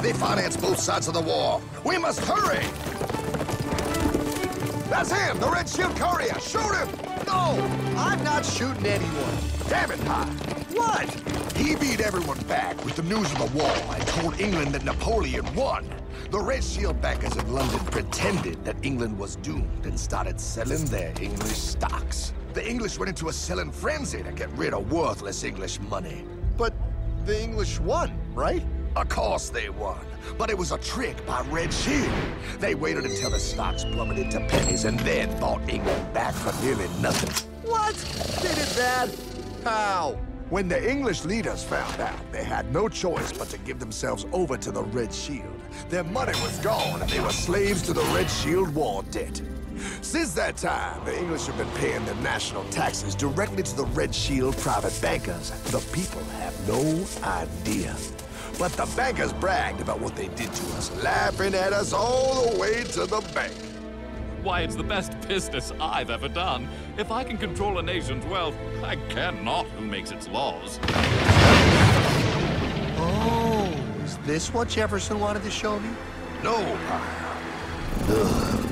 They finance both sides of the war. We must hurry! That's him, the Red Shield courier! Shoot him! No! I'm not shooting anyone. Damn it, Pye! What? He beat everyone back with the news of the war and told England that Napoleon won. The Red Shield bankers in London pretended that England was doomed and started selling their English stocks. The English went into a selling frenzy to get rid of worthless English money. But the English won, right? Of course they won, but it was a trick by Red Shield. They waited until the stocks plummeted to pennies and then bought England back for nearly nothing. What? They did that? How? When the English leaders found out, they had no choice but to give themselves over to the Red Shield. Their money was gone, and they were slaves to the Red Shield war debt. Since that time, the English have been paying their national taxes directly to the Red Shield private bankers. The people have no idea. But the bankers bragged about what they did to us, laughing at us all the way to the bank. Why, it's the best business I've ever done. If I can control a nation's wealth, I care not who makes its laws. Oh, is this what Jefferson wanted to show me? No, Pye. Look.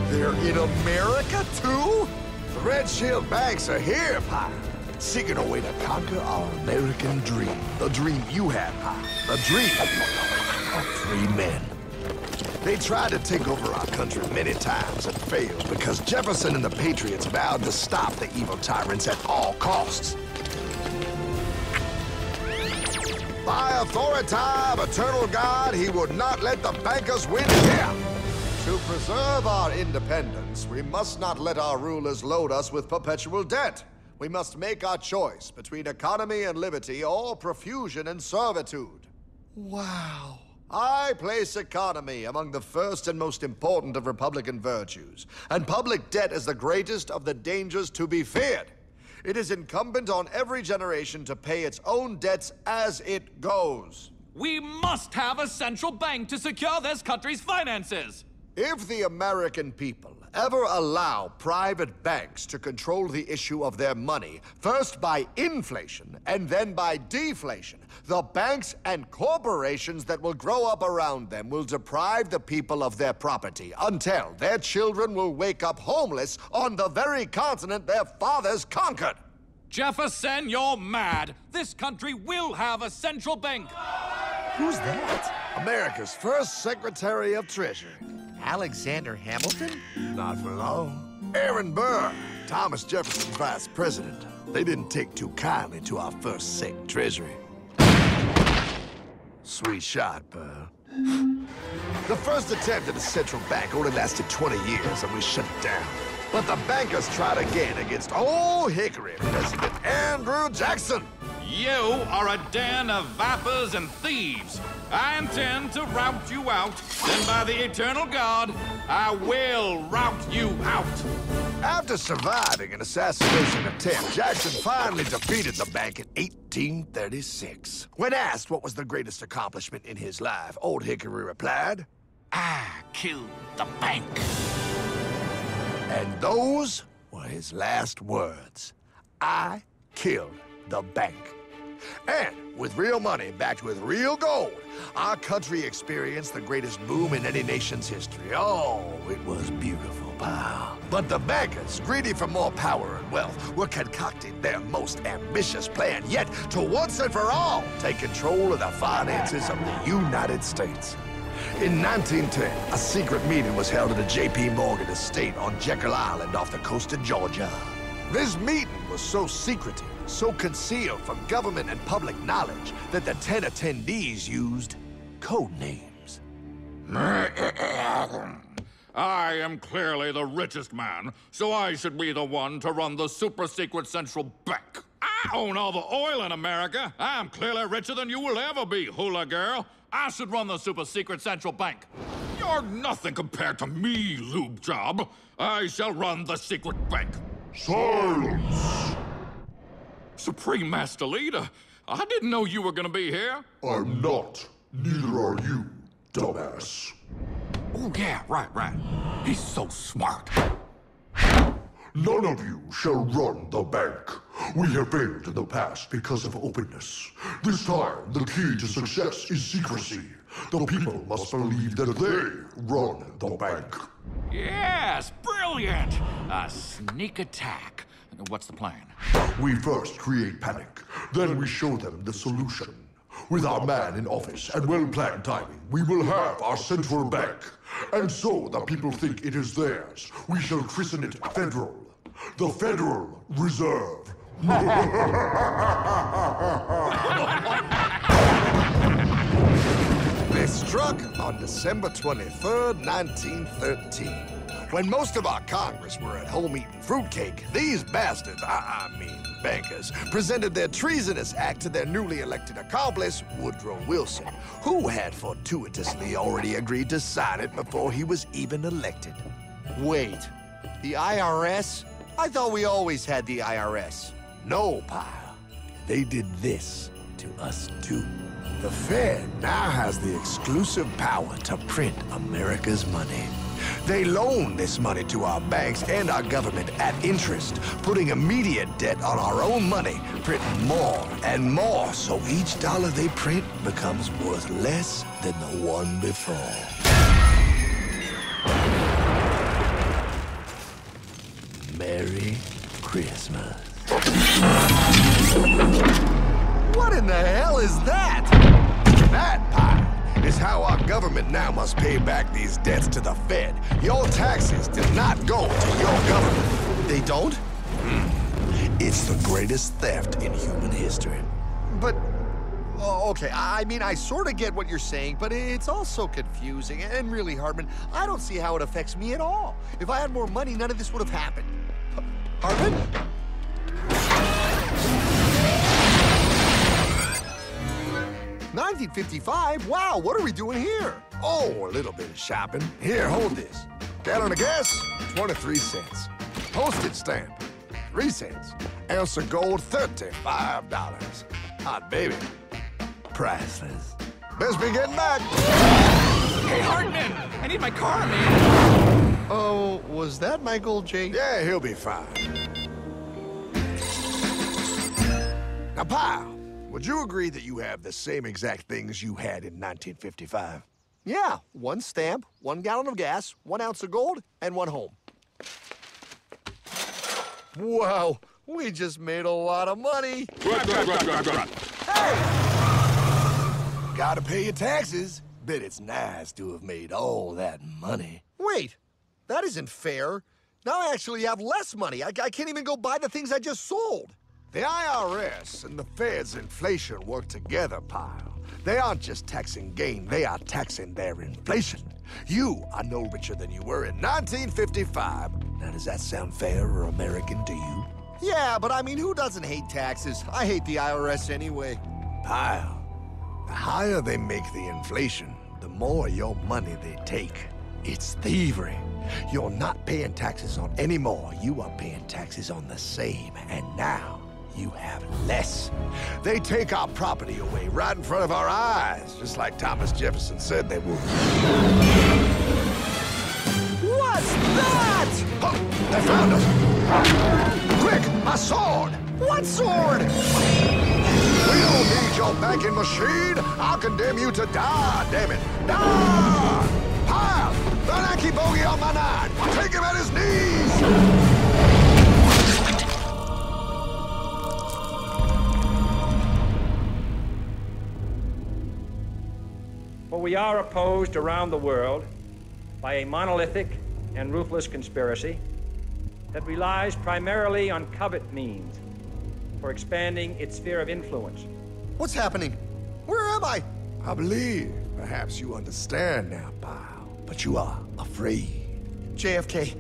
They're in America, too? The Red Shield banks are here, Pye. Seeking a way to conquer our American dream. The dream you have, Pye. The dream of free men. They tried to take over our country many times and failed because Jefferson and the Patriots vowed to stop the evil tyrants at all costs. By authority of eternal God, he would not let the bankers win here. To preserve our independence, we must not let our rulers load us with perpetual debt. We must make our choice between economy and liberty or profusion and servitude. Wow. I place economy among the first and most important of Republican virtues, and public debt is the greatest of the dangers to be feared. It is incumbent on every generation to pay its own debts as it goes. We must have a central bank to secure this country's finances. If the American people ever allow private banks to control the issue of their money, first by inflation and then by deflation, the banks and corporations that will grow up around them will deprive the people of their property until their children will wake up homeless on the very continent their fathers conquered. Jefferson, you're mad. This country will have a central bank. Who's that? America's first Secretary of Treasury. Alexander Hamilton? Not for long. Aaron Burr, Thomas Jefferson's vice president. They didn't take too kindly to our first Sec Treasury. Sweet shot, Burr. The first attempt at a central bank only lasted 20 years, and we shut it down. But the bankers tried again against Old Hickory President Andrew Jackson. You are a den of vipers and thieves. I intend to rout you out, and by the eternal God, I will rout you out. After surviving an assassination attempt, Jackson finally defeated the bank in 1836. When asked what was the greatest accomplishment in his life, Old Hickory replied, I killed the bank. And those were his last words. I killed the bank. And with real money backed with real gold, our country experienced the greatest boom in any nation's history. Oh, it was beautiful, pal. But the bankers, greedy for more power and wealth, were concocting their most ambitious plan yet to once and for all take control of the finances of the United States. In 1910, a secret meeting was held at the J.P. Morgan estate on Jekyll Island off the coast of Georgia. This meeting was so secretive, so concealed from government and public knowledge that the 10 attendees used code names. I am clearly the richest man, so I should be the one to run the super-secret central bank. I own all the oil in America. I'm clearly richer than you will ever be, hula girl. I should run the super-secret central bank. You're nothing compared to me, lube job. I shall run the secret bank. Silence! Supreme Master Leader, I didn't know you were gonna be here. I'm not. Neither are you, dumbass. Oh, yeah, right. He's so smart. None of you shall run the bank. We have failed in the past because of openness. This time, the key to success is secrecy. The people must believe that they run the bank. Yes, brilliant! A sneak attack. What's the plan? We first create panic, then we show them the solution. With our man in office and well-planned timing, we will have our central bank. And so the people think it is theirs. We shall christen it Federal. The Federal Reserve. They struck on December 23rd, 1913. When most of our Congress were at home eating fruitcake, these bastards, I mean bankers, presented their treasonous act to their newly elected accomplice, Woodrow Wilson, who had fortuitously already agreed to sign it before he was even elected. Wait, the IRS? I thought we always had the IRS. No, pal. They did this to us too. The Fed now has the exclusive power to print America's money. They loan this money to our banks and our government at interest, putting immediate debt on our own money, printing more and more, so each dollar they print becomes worth less than the one before. Merry Christmas. What in the hell is that? That, pal, is how our government now must pay back these debts to the Fed. Your taxes do not go to your government. They don't? It's the greatest theft in human history. But, okay, I mean, I sort of get what you're saying, but it's all so confusing. And really, Hartman, I don't see how it affects me at all. If I had more money, none of this would have happened. Hartman? 1955? Wow, what are we doing here? Oh, a little bit of shopping. Here, hold this. Gallon of gas, 23 cents. Postage stamp, 3 cents. Ounce of gold, $35. Hot baby, priceless. Best be getting back. Hey, Hartman! I need my car, man! Oh, was that my gold, Jay? Yeah, he'll be fine. Now, pal, would you agree that you have the same exact things you had in 1955? Yeah, 1 stamp, 1 gallon of gas, 1 ounce of gold, and 1 home. Wow, we just made a lot of money. Gotta pay your taxes. Bet it's nice to have made all that money. Wait, that isn't fair. Now I actually have less money. I can't even go buy the things I just sold. The IRS and the Fed's inflation work together, pal. They aren't just taxing gain, they are taxing their inflation. You are no richer than you were in 1955. Now, does that sound fair or American to you? Yeah, but I mean, who doesn't hate taxes? I hate the IRS anyway. Pal, the higher they make the inflation, the more your money they take. It's thievery. You're not paying taxes on any more. You are paying taxes on the same, and now you have less. They take our property away right in front of our eyes, just like Thomas Jefferson said they would. What's that? Oh, they found us! Quick, my sword! What sword? We don't need your banking machine! I'll condemn you to die, damn it! Die! Pile! The lanky bogey on my 9! Take him at his knees! For we are opposed around the world by a monolithic and ruthless conspiracy that relies primarily on covert means for expanding its sphere of influence. What's happening? Where am I? I believe perhaps you understand now, pal, but you are afraid. JFK.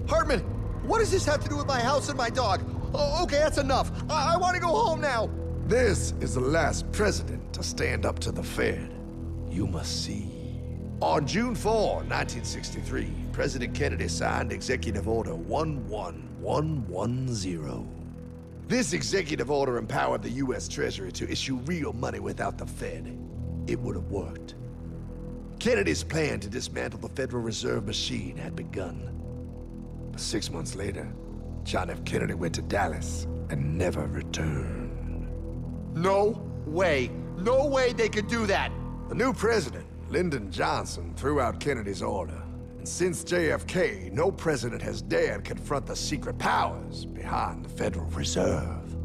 Hartman, what does this have to do with my house and my dog? Oh, okay, that's enough. I want to go home now. This is the last president to stand up to the Fed. You must see. On June 4, 1963, President Kennedy signed Executive Order 11110. This executive order empowered the U.S. Treasury to issue real money without the Fed. It would have worked. Kennedy's plan to dismantle the Federal Reserve machine had begun. But 6 months later, John F. Kennedy went to Dallas and never returned. No way. No way they could do that. The new president, Lyndon Johnson, threw out Kennedy's order. And since JFK, no president has dared confront the secret powers behind the Federal Reserve.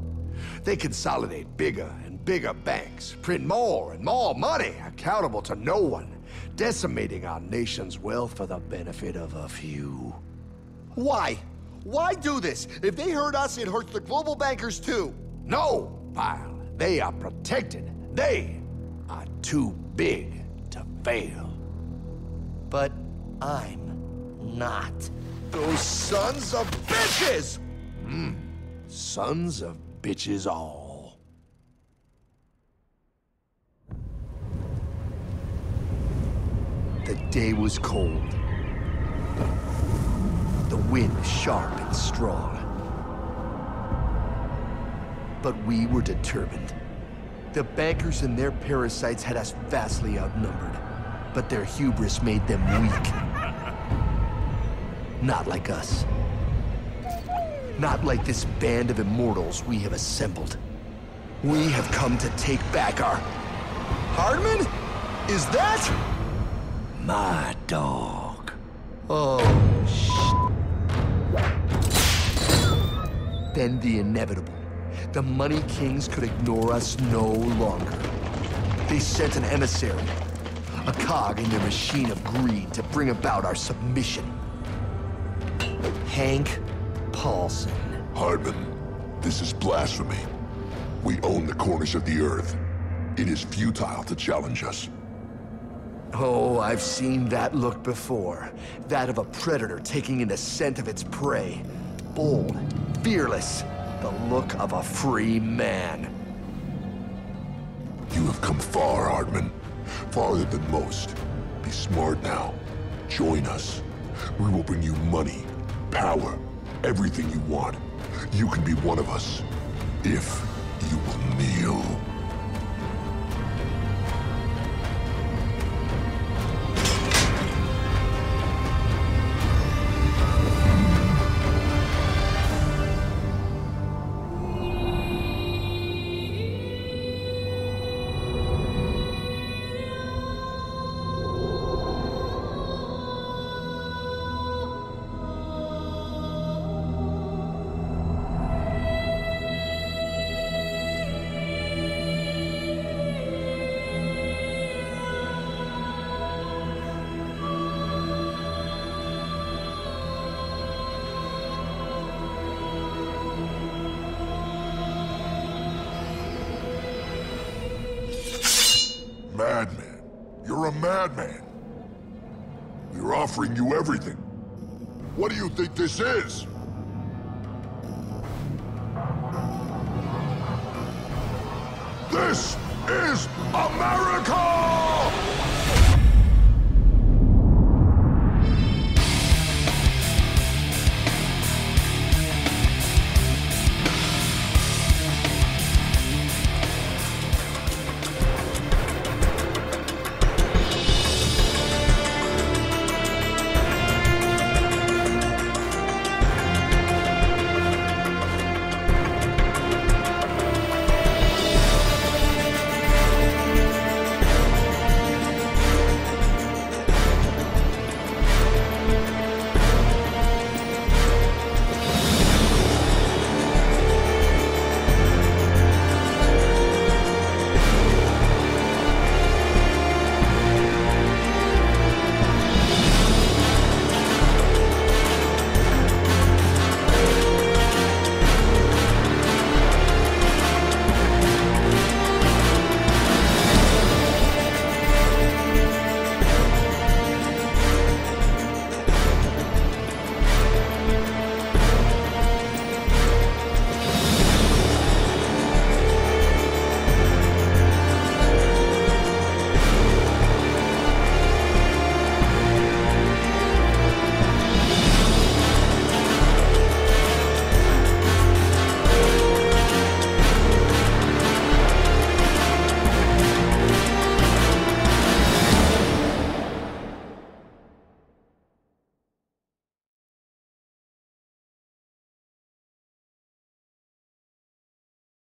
They consolidate bigger and bigger banks, print more and more money, accountable to no one, decimating our nation's wealth for the benefit of a few. Why? Why do this? If they hurt us, it hurts the global bankers too. No, Pyle. They are protected. They are too big to fail. But I'm not. Those sons of bitches! Sons of bitches all. The day was cold. The wind sharp and strong. But we were determined. The bankers and their parasites had us vastly outnumbered, but their hubris made them weak. Not like us. Not like this band of immortals we have assembled. We have come to take back our... Hardman? Is that... My dog. Oh, Then the inevitable. The Money Kings could ignore us no longer. They sent an emissary, a cog in their machine of greed to bring about our submission. Hank Paulson. Hardman, this is blasphemy. We own the corners of the earth. It is futile to challenge us. Oh, I've seen that look before. That of a predator taking in the scent of its prey. Bold, fearless. The look of a free man. You have come far, Hardman. Farther than most. Be smart now. Join us. We will bring you money, power, everything you want. You can be one of us, if you will kneel. Madman. You're a madman. We're offering you everything. What do you think this is? This is America!